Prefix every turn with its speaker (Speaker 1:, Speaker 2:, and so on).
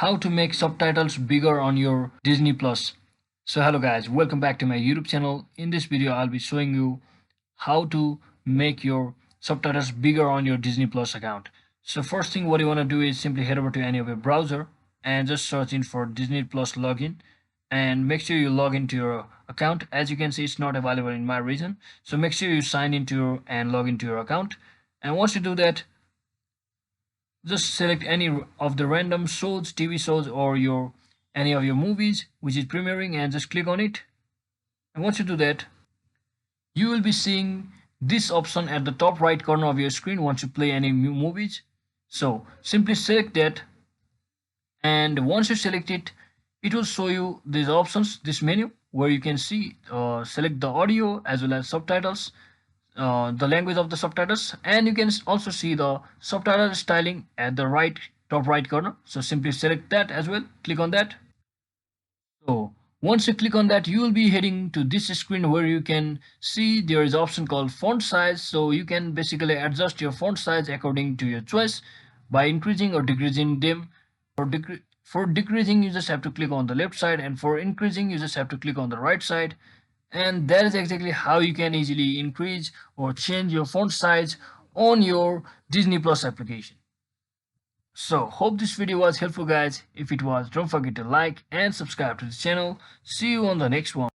Speaker 1: how to make subtitles bigger on your Disney Plus. So hello guys, welcome back to my YouTube channel. In this video I'll be showing you how to make your subtitles bigger on your Disney Plus account. So first thing what you want to do is simply head over to any of your browser and just search in for Disney Plus login and make sure you log into your account. As you can see, it's not available in my region, so make sure you sign into and log into your account. And once you do that, just select any of the random shows, TV shows, or any of your movies which is premiering and just click on it. And once you do that, you will be seeing this option at the top right corner of your screen once you play any new movies. So simply select that, and once you select it, it will show you these options, this menu where you can see select the audio as well as subtitles, the language of the subtitles, and you can also see the subtitle styling at the top right corner. So simply select that as well, click on that. So once you click on that, you will be heading to this screen where you can see there is option called font size. So you can basically adjust your font size according to your choice by increasing or decreasing them. For decreasing, you just have to click on the left side, and for increasing, you just have to click on the right side. And that is exactly how you can easily increase or change your font size on your Disney Plus application. So hope this video was helpful guys. If it was, don't forget to like and subscribe to the channel. See you on the next one.